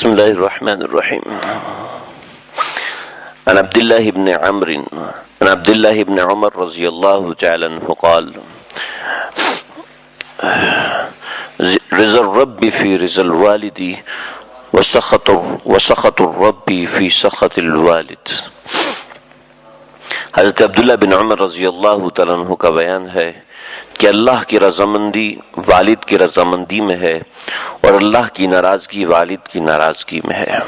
بسم الله الرحمن الرحيم. عن عبد الله بن عمرو عن عبد الله بن عمر رضي الله تعالى عنه قال: رضا الرب في رضا الوالد وسخط الرب في سخط الوالد. حضرت عبداللہ بن عمر رضی اللہ تعالیٰ عنہ کا بیان ہے کہ اللہ کی رضامندی والد کی رضامندی میں ہے اور اللہ کی ناراضگی والد کی ناراضگی میں ہے.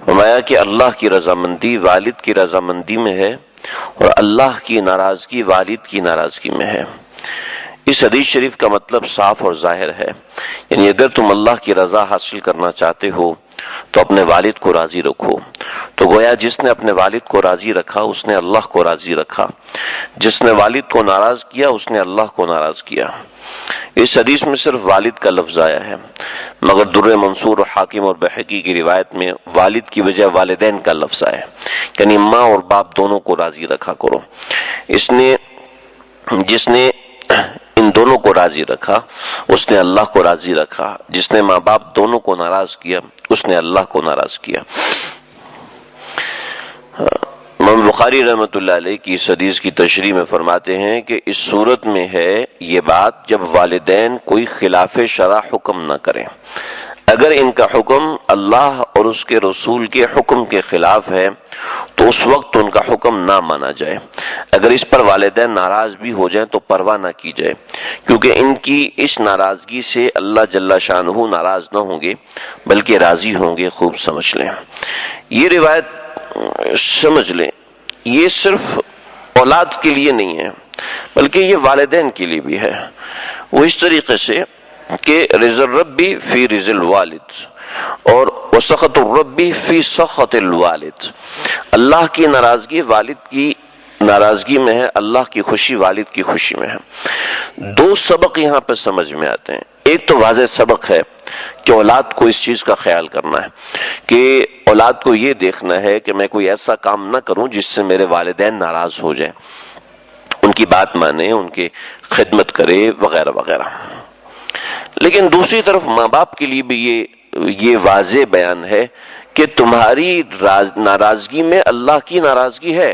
فرمایا کہ اللہ کی رضامندی والد کی رضامندی میں ہے اور اللہ کی ناراضگی والد کی ناراضگی میں ہے. اس حدیث شریف کا مطلب صاف اور ظاہر ہے، یعنی اگر تم اللہ کی رضا حاصل کرنا چاہتے ہو تو اپنے والد کو راضی رکھو. تو گویا جس نے اپنے والد کو راضی رکھا اس نے اللہ کو راضی رکھا، جس نے والد کو ناراض کیا اس نے اللہ کو ناراض کیا. اس حدیث میں صرف والد کا لفظ آیا ہے، مگر در منصور حاکم اور بحقی کی روایت میں والد کی بجائے والدین کا لفظ آیا، یعنی ماں اور باپ دونوں کو راضی رکھا کرو. جس نے ان دونوں کو راضی رکھا اس نے اللہ کو راضی رکھا، جس نے ماں باپ دونوں کو ناراض کیا اس نے اللہ کو ناراض کیا. امام بخاری رحمۃ اللہ علیہ کی اس حدیث کی تشریح میں فرماتے ہیں کہ اس صورت میں ہے یہ بات جب والدین کوئی خلاف شرع حکم نہ کریں. اگر ان کا حکم اللہ اور اس کے رسول کے حکم کے خلاف ہے تو اس وقت ان کا حکم نہ مانا جائے. اگر اس پر والدین ناراض بھی ہو جائیں تو پرواہ نہ کی جائے، کیونکہ ان کی اس ناراضگی سے اللہ جل شانہ ناراض نہ ہوں گے بلکہ راضی ہوں گے. خوب سمجھ لیں، یہ روایت سمجھ لیں، یہ صرف اولاد کے لیے نہیں ہے بلکہ یہ والدین کے لیے بھی ہے. وہ اس طریقے سے کہ رضا الربی فی رضا الوالد اور وسخط الربی فی سخط الوالد. اللہ کی ناراضگی والد کی ناراضگی میں ہے، اللہ کی خوشی والد کی خوشی میں ہے. دو سبق یہاں پہ سمجھ میں آتے ہیں. ایک تو واضح سبق ہے کہ اولاد کو اس چیز کا خیال کرنا ہے کہ اولاد کو یہ دیکھنا ہے کہ میں کوئی ایسا کام نہ کروں جس سے میرے والدین ناراض ہو جائیں، ان کی بات مانے، ان کی خدمت کرے وغیرہ وغیرہ. لیکن دوسری طرف ماں باپ کے لیے بھی یہ واضح بیان ہے کہ تمہاری ناراضگی میں اللہ کی ناراضگی ہے،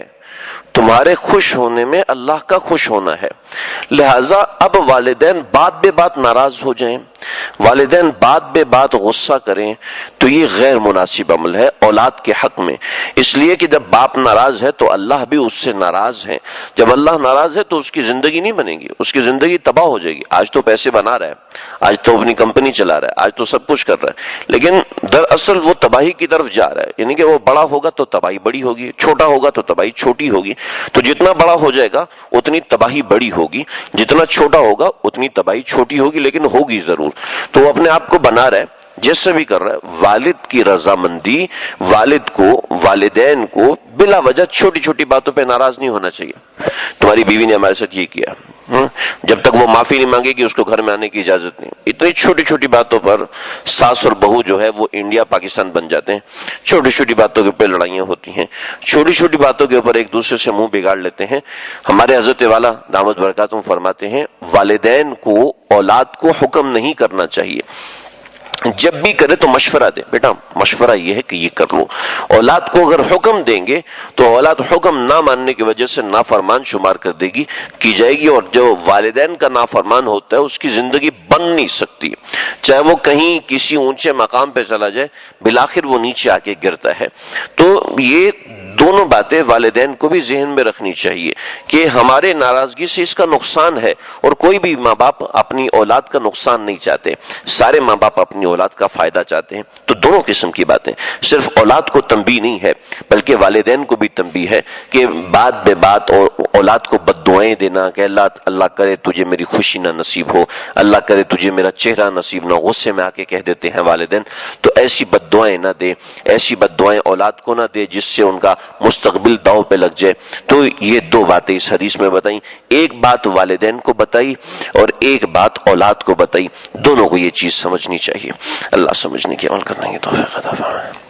تمہارے خوش ہونے میں اللہ کا خوش ہونا ہے. لہذا اب والدین بات بے بات ناراض ہو جائیں، والدین بات بے بات غصہ کریں تو یہ غیر مناسب عمل ہے اولاد کے حق میں. اس لیے کہ جب باپ ناراض ہے تو اللہ بھی اس سے ناراض ہے. جب اللہ ناراض ہے تو اس کی زندگی نہیں بنے گی، اس کی زندگی تباہ ہو جائے گی. آج تو پیسے بنا رہا ہے، آج تو اپنی کمپنی چلا رہا ہے، آج تو سب کچھ کر رہا ہے، لیکن دراصل وہ تباہی کی طرف جا رہا ہے. یعنی کہ وہ بڑا ہوگا تو تباہی بڑی ہوگی، چھوٹا ہوگا تو تباہی چھوٹی ہوگی. تو جتنا بڑا ہو جائے گا اتنی تباہی بڑی ہوگی، جتنا چھوٹا ہوگا اتنی تباہی چھوٹی ہوگی، لیکن ہوگی ضرور. تو وہ اپنے آپ کو بنا رہا ہے جس سے بھی کر رہا ہے. والد کی رضامندی، والد کو والدین کو بلا وجہ چھوٹی چھوٹی باتوں پہ ناراض نہیں ہونا چاہیے. تمہاری بیوی نے ہمارے ساتھ یہ کیا، جب تک وہ معافی نہیں مانگے گی اس کو گھر میں آنے کی اجازت نہیں. اتنی چھوٹی چھوٹی باتوں پر ساس اور بہو جو ہے وہ انڈیا پاکستان بن جاتے ہیں. چھوٹی چھوٹی باتوں کے اوپر لڑائیاں ہوتی ہیں، چھوٹی چھوٹی باتوں کے اوپر ایک دوسرے سے منہ بگاڑ لیتے ہیں. ہمارے حضرت والا دامت برکاتہم فرماتے ہیں والدین کو اولاد کو حکم نہیں کرنا چاہیے، جب بھی کرے تو مشورہ دے. بیٹا مشورہ یہ ہے کہ یہ کر لو. اولاد کو اگر حکم دیں گے تو اولاد حکم نہ ماننے کی وجہ سے نافرمان شمار کر دے گی کی جائے گی، اور جو والدین کا نافرمان ہوتا ہے اس کی زندگی بن نہیں سکتی. چاہے وہ کہیں کسی اونچے مقام پہ چلا جائے بالآخر وہ نیچے آ کے گرتا ہے. تو یہ دونوں باتیں والدین کو بھی ذہن میں رکھنی چاہیے کہ ہمارے ناراضگی سے اس کا نقصان ہے، اور کوئی بھی ماں باپ اپنی اولاد کا نقصان نہیں چاہتے، سارے ماں باپ اپنی اولاد کا فائدہ چاہتے ہیں. تو دونوں قسم کی باتیں، صرف اولاد کو تنبیہ نہیں ہے بلکہ والدین کو بھی تنبیہ ہے کہ بات بے بات اولاد کو بد دعائیں دینا کہ اللہ کرے تجھے میری خوشی نہ نصیب ہو، اللہ کرے تجھے میرا چہرہ نصیب نہ ہو. غصے میں آ کے کہہ دیتے ہیں والدین. تو ایسی بد دعائیں نہ دے، ایسی بد دعائیں اولاد کو نہ دے جس سے ان کا مستقبل داؤ پہ لگ جائے. تو یہ دو باتیں اس حدیث میں بتائیں، ایک بات والدین کو بتائی اور ایک بات اولاد کو بتائی. دونوں کو یہ چیز سمجھنی چاہیے. اللہ سمجھنے کی عمل کرنے کی توفیق عطا فرمائے.